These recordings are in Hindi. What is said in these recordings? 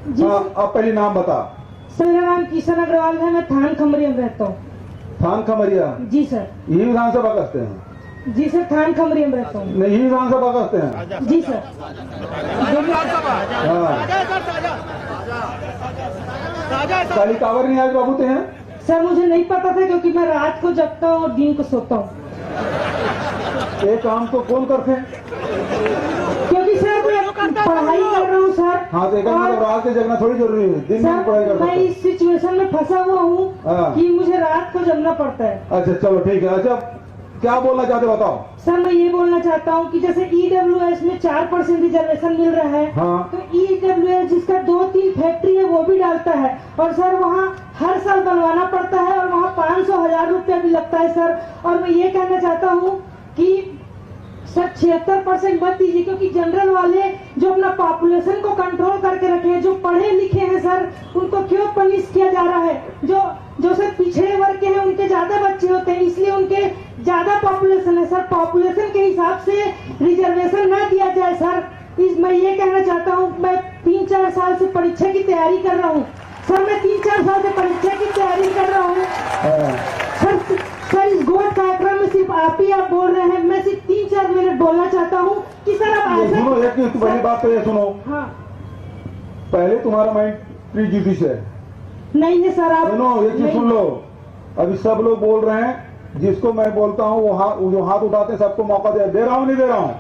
हाँ, अब पहले नाम बता। सर मेरा नाम किशन अग्रवाल है, मैं थान खमरिया में रहता हूँ। थान खमरिया? जी सर। यही विधानसभा कसते हैं? जी सर, थान खमरिया में रहता हूँ। नहीं, विधानसभा कसते हैं? जी सर। काली कावर नहीं आज बाबू ते हैं? सर मुझे नहीं पता था, क्योंकि मैं रात को जगता हूँ और दिन को सोता हूँ। ये काम तो कौन करते हैं? क्योंकि सर मैं पढ़ाई कर रहा हूँ सर। हाँ, तो मतलब रात के जगना थोड़ी जरूरी है, दिन में पढ़ाई सर कर मैं इस सिचुएशन में फंसा हुआ हूँ कि मुझे रात को जगना पड़ता है। अच्छा चलो ठीक है। अच्छा क्या बोलना चाहते बताओ। सर मैं ये बोलना चाहता हूँ कि जैसे EWS में 4% रिजर्वेशन मिल रहा है। हाँ। तो EWS जिसका 2-3 फैक्ट्री है वो भी डालता है, और सर वहाँ हर साल बनवाना पड़ता है, और वहाँ 500-1000 रुपया भी लगता है सर। और मैं ये कहना चाहता हूँ कि सर 76% मत दीजिए, क्योंकि जनरल वाले जो अपना पॉपुलेशन को कंट्रोल करके रखे हैं, जो पढ़े लिखे हैं सर, उनको क्यों पनिश किया जा रहा है? जो सर पिछड़े वर्ग के हैं उनके ज्यादा बच्चे होते हैं, इसलिए उनके ज्यादा पॉपुलेशन है सर। पॉपुलेशन के हिसाब से रिजर्वेशन ना दिया जाए सर। मैं ये कहना चाहता हूँ, मैं 3-4 साल से परीक्षा की तैयारी कर रहा हूँ सर। मैं 3-4 साल से परीक्षा की तैयारी कर रहा हूँ सर। इस गोल्ड कार्यक्रम में सिर्फ आप बोल रहे हैं। मैं सिर्फ 3-4 मिनट बोलना चाहता हूँ कि सर आप ऐसे सुनो, एक बड़ी बात तो ये सुनो। हाँ। पहले तुम्हारा माइंड प्रीजुडिस है। नहीं है सर, आप सुनो, ये चीज सुन लो। अभी सब लोग बोल रहे हैं, जिसको मैं बोलता हूँ वो जो हाथ उठाते हैं सबको मौका दे रहा हूँ, नहीं दे रहा हूँ?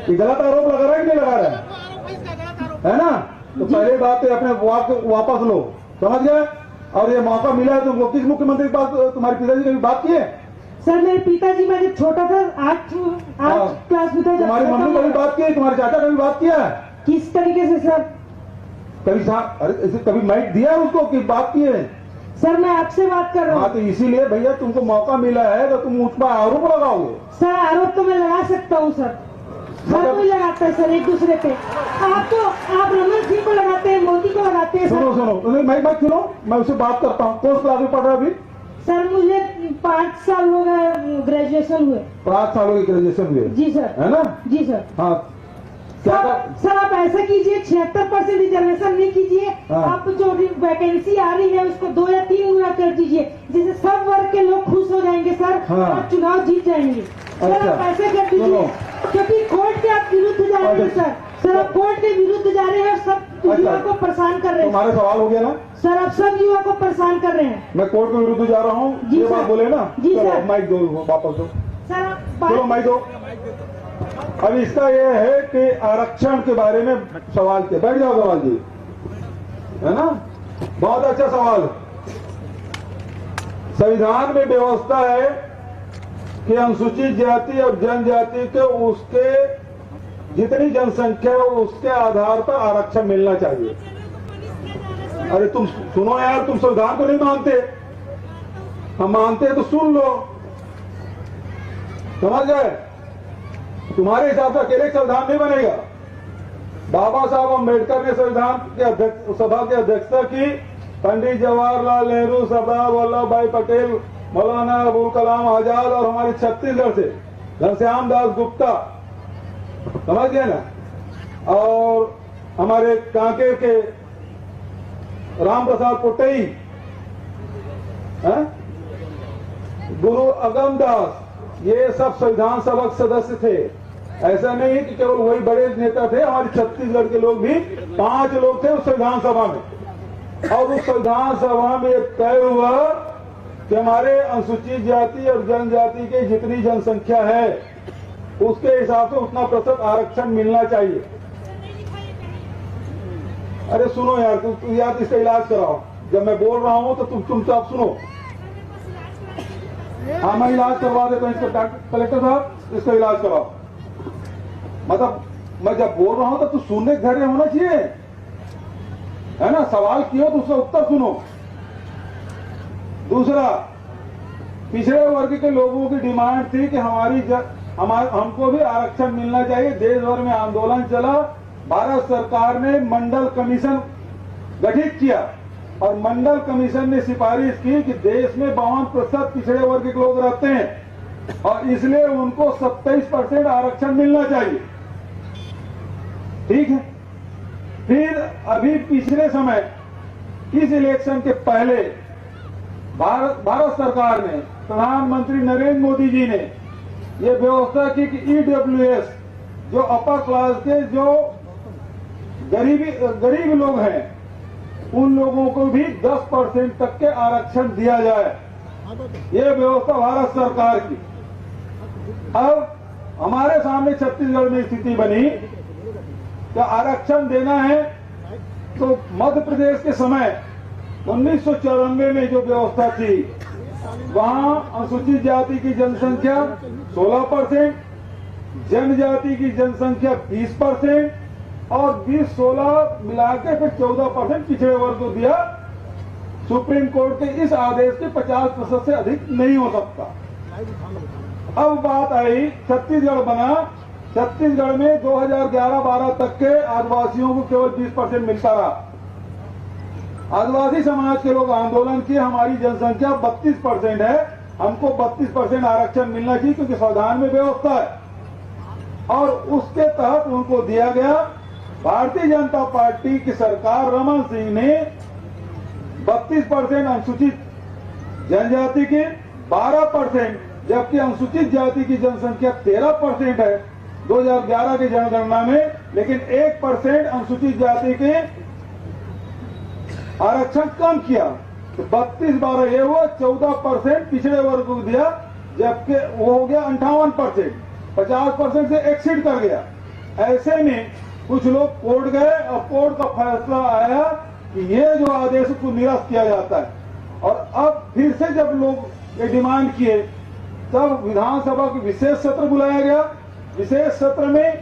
ये गलत आरोप लगा रहा है कि नहीं लगा रहा है ना? तो पहले बात है, अपने वापस लो, समझ गए? और ये मौका मिला है तुमको। किस मुख्यमंत्री के पास तुम्हारे पिताजी कभी बात किए? सर मेरे पिताजी, मैं जब छोटा था 8 क्लास में था, तुम्हारी मम्मी कभी बात की? तुम्हारे चाचा कभी बात किया है? किस तरीके से सर? कभी अरे कभी माइक दिया है उसको कि बात की है? सर मैं आपसे बात कर रहा हूँ। हाँ, तो इसीलिए भैया तुमको मौका मिला है तो तुम उस पर आरोप लगाओगे। सर आरोप तो मैं लगा सकता हूँ सर, हर कोई लगाता है सर एक दूसरे पे। आप रमन सिंह को लगाते हैं, मोदी को लगाते हैं। सुनो, मैं सुनो, मैं उससे बात करता हूँ। कौन क्लास में पढ़ रहा है अभी? सर मुझे 5 साल हो गए ग्रेजुएशन हुए। 5 सालों की ग्रेजुएशन हुए? जी सर। है ना? जी सर। हाँ। सर आप ऐसा कीजिए, 76% रिजर्वेशन नहीं कीजिए। हाँ। आप जो वैकेंसी आ रही है उसको 2 या 3 गुना कर दीजिए, जिससे सब वर्ग के लोग खुश हो जाएंगे सर। हाँ। आप चुनाव जीत जाएंगे। सर आप ऐसे कर दीजिए, क्योंकि कोर्ट के आप विरुद्ध जा रहे हैं सर। सर आप कोर्ट के विरुद्ध जा रहे हैं और सब युवा को परेशान कर रहे हैं। तुम्हारे सवाल हो गया ना सर? आप सब युवा को परेशान कर रहे हैं। मैं कोर्ट के विरुद्ध जा रहा हूँ, ये बात बोले ना? जी सर। माइक दो, वापस दो सर। चलो माइक दो। अब इसका ये है कि आरक्षण के बारे में सवाल किया। बैठ जाओ सवाल जी, है ना? बहुत अच्छा सवाल है। संविधान में व्यवस्था है कि अनुसूचित जाति और जनजाति के उसके जितनी जनसंख्या है उसके आधार पर आरक्षण मिलना चाहिए। अरे तुम सुनो यार, तुम संविधान को नहीं मानते? हम मानते हैं तो सुन लो, समझ गए? तुम्हारे हिसाब से अकेले संविधान नहीं बनेगा। बाबा साहब अम्बेडकर ने संविधान के सभा की अध्यक्षता की। पंडित जवाहरलाल नेहरू, सरदार वल्लभ भाई पटेल, मौलाना अबुल कलाम आजाद और हमारे छत्तीसगढ़ से घनश्याम दास गुप्ता, समझ गए ना? और हमारे कांकेर के राम प्रसाद पुट्टई, गुरु अगमदास, ये सब संविधान सभा के सदस्य थे। ऐसा नहीं कि केवल वही बड़े नेता थे, हमारे छत्तीसगढ़ के लोग भी 5 लोग थे उस संविधान सभा में। और उस संविधान सभा में तय हुआ कि हमारे अनुसूचित जाति और जनजाति की जितनी जनसंख्या है उसके हिसाब से उतना प्रतिशत आरक्षण मिलना चाहिए। अरे सुनो यार, तुम यार इसका इलाज कराओ। जब मैं बोल रहा हूं तो तुम चुपचाप सुनो। हाँ, मैं इलाज करवा देता हूँ इसका। कलेक्टर साहब, इसका इलाज कराओ। मतलब मैं जब बोल रहा हूं तो तू सुनने के धैर्य होना चाहिए, है ना? सवाल किया तो उसका उत्तर सुनो। दूसरा, पिछड़े वर्ग के लोगों की डिमांड थी कि हमको भी आरक्षण मिलना चाहिए। देश भर में आंदोलन चला। भारत सरकार ने मंडल कमीशन गठित किया और मंडल कमीशन ने सिफारिश की कि देश में 52% पिछड़े वर्ग के लोग रहते हैं और इसलिए उनको 27% आरक्षण मिलना चाहिए। ठीक है? फिर अभी पिछले समय इस इलेक्शन के पहले भारत सरकार ने, प्रधानमंत्री नरेंद्र मोदी जी ने ये व्यवस्था की कि ईडब्ल्यूएस जो अपर क्लास के जो गरीब लोग हैं उन लोगों को भी 10% तक के आरक्षण दिया जाए। ये व्यवस्था भारत सरकार की। अब हमारे सामने छत्तीसगढ़ में स्थिति बनी कि आरक्षण देना है तो मध्य प्रदेश के समय 1994 में जो व्यवस्था थी वहां अनुसूचित जाति की जनसंख्या 16%, जनजाति की जनसंख्या 20% और 20-16 मिलाकर फिर 14% पिछड़े वर्ग को दिया। सुप्रीम कोर्ट के इस आदेश के 50% से अधिक नहीं हो सकता। अब बात आई, छत्तीसगढ़ बना। छत्तीसगढ़ में 2011-12 तक के आदिवासियों को केवल 20% मिलता रहा। आदिवासी समाज के लोग आंदोलन किए, हमारी जनसंख्या 32% है, हमको 32% आरक्षण मिलना चाहिए क्योंकि संविधान में व्यवस्था है। और उसके तहत उनको दिया गया। भारतीय जनता पार्टी की सरकार रमन सिंह ने 32% अनुसूचित जनजाति के, 12%, जबकि अनुसूचित जाति की जनसंख्या 13% है 2011 की जनगणना में, लेकिन 1% अनुसूचित जाति के आरक्षण कम किया। तो 32-12 ये हुआ, 14% पिछड़े वर्ग को दिया, जबकि वो हो गया 58%, 50% से एक्सीड कर गया। ऐसे में कुछ लोग कोर्ट गए और कोर्ट का फैसला आया कि ये जो आदेश को निरस्त किया जाता है। और अब फिर से जब लोग ये डिमांड किए तब विधानसभा की विशेष सत्र बुलाया गया। विशेष सत्र में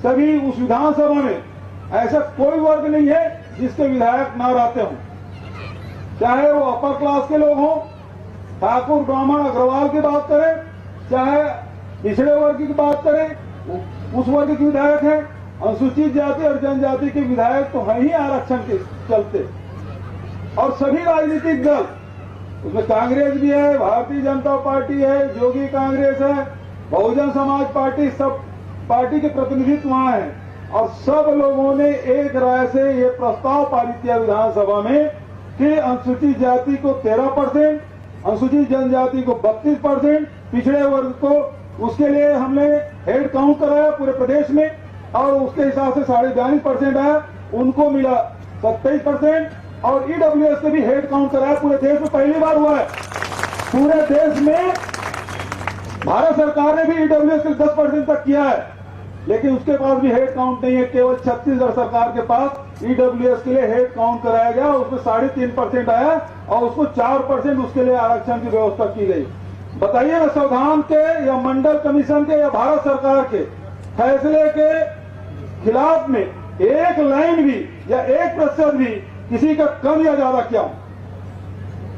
सभी उस विधानसभा में ऐसा कोई वर्ग नहीं है जिसके विधायक ना रहते हों, चाहे वो अपर क्लास के लोग हों, ठाकुर ब्राह्मण अग्रवाल की बात करें, चाहे पिछड़े वर्ग की बात करें, उस वर्ग के विधायक हैं। अनुसूचित जाति और जनजाति के विधायक तो हैं ही आरक्षण के चलते। और सभी राजनीतिक दल, उसमें कांग्रेस भी है, भारतीय जनता पार्टी है, जोगी कांग्रेस है, बहुजन समाज पार्टी, सब पार्टी के प्रतिनिधित्व वहां है। और सब लोगों ने एक राय से ये प्रस्ताव पारित किया विधानसभा में कि अनुसूचित जाति को 13%, अनुसूचित जनजाति को 32%, पिछड़े वर्ग को, उसके लिए हमने हेड काउंट कराया पूरे प्रदेश में और उसके हिसाब से 42.5% आया, उनको मिला 27%। और ईडब्ल्यूएस से भी हेड काउंट कराया, पूरे देश में पहली बार हुआ है। पूरे देश में भारत सरकार ने भी ईडब्ल्यूएस के 10% तक किया है, लेकिन उसके पास भी हेड काउंट नहीं है। केवल छत्तीसगढ़ सरकार के पास ईडब्ल्यूएस के लिए हेड काउंट कराया गया, उसमें 3.5% आया और उसको 4% उसके लिए आरक्षण की व्यवस्था की गई। बताइए ना, संविधान के या मंडल कमीशन के या भारत सरकार के फैसले के खिलाफ में एक लाइन भी या 1% भी किसी का कम या ज्यादा किया हूं?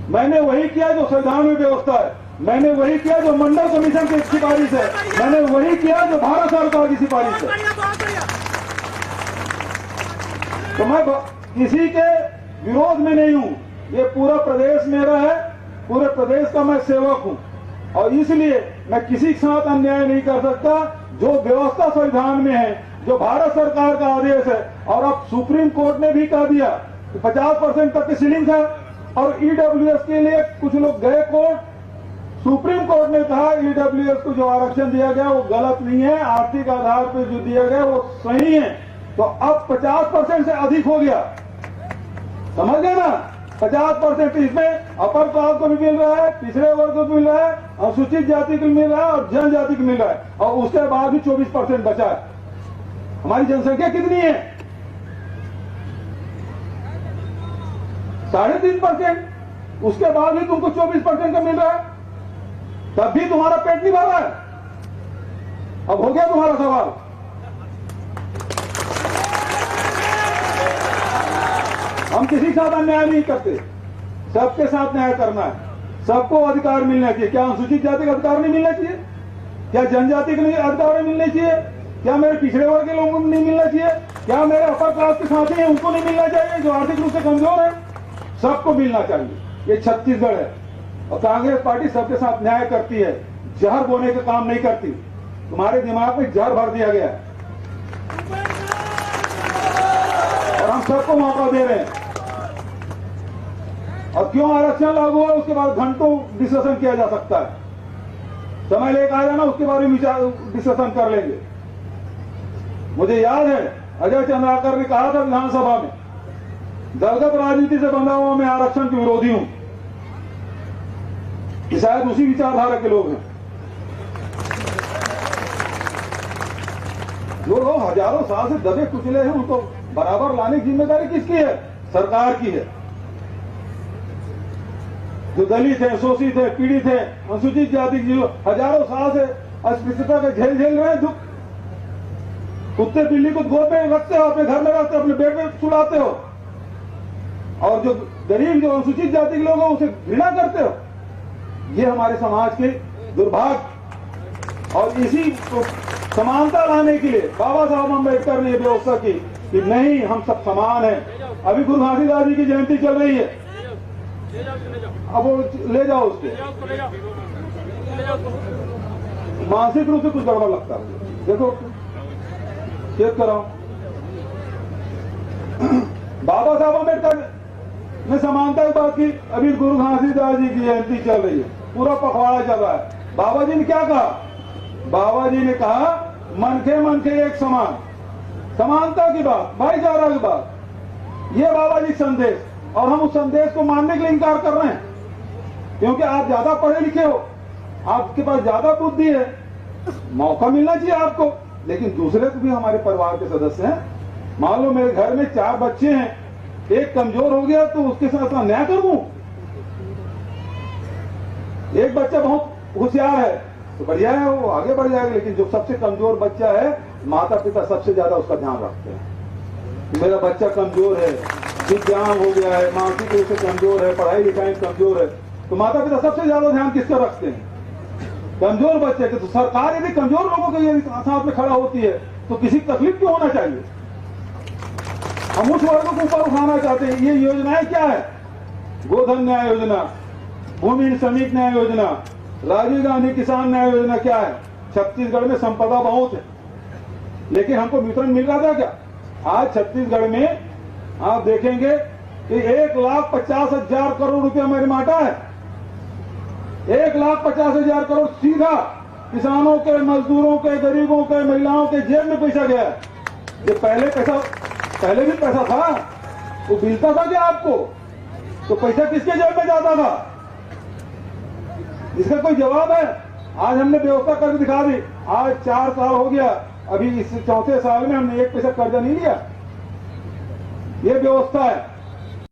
मैंने वही किया जो संविधान में व्यवस्था है, मैंने वही किया जो मंडल कमीशन की सिफारिश है, मैंने वही किया जो भारत सरकार की सिफारिश है। तो मैं किसी के विरोध में नहीं हूं, ये पूरा प्रदेश मेरा है, पूरे प्रदेश का मैं सेवक हूं और इसलिए मैं किसी के साथ अन्याय नहीं कर सकता। जो व्यवस्था संविधान में है, जो भारत सरकार का आदेश है, और अब सुप्रीम कोर्ट ने भी कह दिया कि 50% तक की सीलिंग था। और ईडब्ल्यूएस के लिए कुछ लोग गए कोर्ट, सुप्रीम कोर्ट ने कहा ईडब्ल्यूएस को जो आरक्षण दिया गया वो गलत नहीं है, आर्थिक आधार पर जो दिया गया वो सही है। तो अब 50% से अधिक हो गया, समझ गए ना? 50% इसमें अपर क्लास को भी मिल रहा है, पिछड़े वर्ग को भी मिल रहा है, अनुसूचित जाति को मिल रहा है और जनजाति को मिल रहा है। और उसके बाद भी 24% बचा है। हमारी जनसंख्या कितनी है? 3.5%। उसके बाद भी तुमको 24% का मिल रहा है, तब भी तुम्हारा पेट नहीं भर रहा है। अब हो गया तुम्हारा सवाल। हम किसी के साथ अन्याय नहीं करते, सबके साथ न्याय करना है, सबको अधिकार मिलना चाहिए। क्या अनुसूचित जाति का अधिकार नहीं मिलना चाहिए? क्या जनजाति के लिए अधिकार नहीं मिलने चाहिए? क्या मेरे पिछड़े वर्ग के लोगों को नहीं मिलना चाहिए? क्या मेरे अपर क्लास के साथी हैं उनको नहीं मिलना चाहिए, जो आर्थिक रूप से कमजोर है? सबको मिलना चाहिए। ये छत्तीसगढ़ है और कांग्रेस पार्टी सबके साथ न्याय करती है, जहर बोने का काम नहीं करती। तुम्हारे दिमाग में जहर भर दिया गया है। सबको मौका दे रहे हैं। और क्यों आरक्षण लागू है उसके बाद घंटों डिस्कशन किया जा सकता है। समय लेकर आ जाना, उसके बारे में डिस्कशन कर लेंगे। मुझे याद है अजय चंद्राकर ने कहा था विधानसभा में, दलगत राजनीति से बंधा हुआ मैं आरक्षण के विरोधी हूं। कि शायद उसी विचारधारा के लोग हैं। जो लोग हजारों साल से दबे कुचले हैं उनको बराबर लाने की जिम्मेदारी किसकी है? सरकार की है। जो दलित है, शोषित है, पीड़ित है, अनुसूचित जाति जो हजारों साल से अस्पृश्यता के झेल रहे हैं दुख, कुत्ते बिल्ली को गोद में रखते हो, अपने घर में रखते हो, अपने बेड में सुलाते हो, और जो गरीब जो अनुसूचित जाति के लोग हैं उसे घृणा करते हो। ये हमारे समाज के दुर्भाग्य। और इसी समानता लाने के लिए बाबा साहब अम्बेडकर ने व्यवस्था की कि नहीं, हम सब समान हैं। अभी गुरु घासीदास जी की जयंती चल रही है, अब वो ले जाओ उसको। मानसिक रूप से कुछ गड़बड़ लगता है, देखो चेक कराओ। बाबा साहब अम्बेडकर ने समानता की बात की, अभी गुरु घासीदास जी की जयंती चल रही है, पूरा पखवाड़ा चल रहा है। बाबा जी ने क्या कहा? बाबा जी ने कहा मन के एक समान, समानता की बात, भाईचारा की बात, ये बाबा जी संदेश। और हम उस संदेश को मानने के लिए इनकार कर रहे हैं, क्योंकि आप ज्यादा पढ़े लिखे हो, आपके पास ज्यादा बुद्धि है, मौका मिलना चाहिए आपको। लेकिन दूसरे को भी हमारे परिवार के सदस्य हैं। मान लो मेरे घर में 4 बच्चे हैं, एक कमजोर हो गया तो उसके साथ न्याय कर दूं? एक बच्चा बहुत होशियार है तो बढ़िया है, वो आगे बढ़ जाएगा। लेकिन जो सबसे कमजोर बच्चा है, माता पिता सबसे ज्यादा उसका ध्यान रखते हैं। मेरा बच्चा कमजोर है, दिव्यांग हो गया है, मानसिक रूप से कमजोर है, पढ़ाई लिखाई में कमजोर है, तो माता पिता सबसे ज्यादा ध्यान किसका रखते हैं? कमजोर बच्चे के। तो सरकार यदि कमजोर लोगों के साथ में खड़ा होती है तो किसी तकलीफ क्यों होना चाहिए? हम उस वर्ग को ऊपर उठाना चाहते हैं। ये योजनाएं क्या है? गोधन न्याय योजना, भूमि श्रमिक न्याय योजना, राजीव गांधी किसान न्याय योजना क्या है? छत्तीसगढ़ में संपदा बहुत है, लेकिन हमको वितरण मिल रहा था क्या? आज छत्तीसगढ़ में आप देखेंगे कि 1,50,000 करोड़ रुपया मेरे माटा है। 1,50,000 करोड़ सीधा किसानों के, मजदूरों के, गरीबों के, महिलाओं के जेब में पैसा गया है। ये पहले भी पैसा था, वो मिलता था क्या आपको? तो पैसा किसके जेब में जाता था? इसका कोई जवाब है? आज हमने व्यवस्था करके दिखा दी। आज 4 साल हो गया, अभी इस 4थे साल में हमने 1 पैसा कर्जा नहीं लिया। ये व्यवस्था है।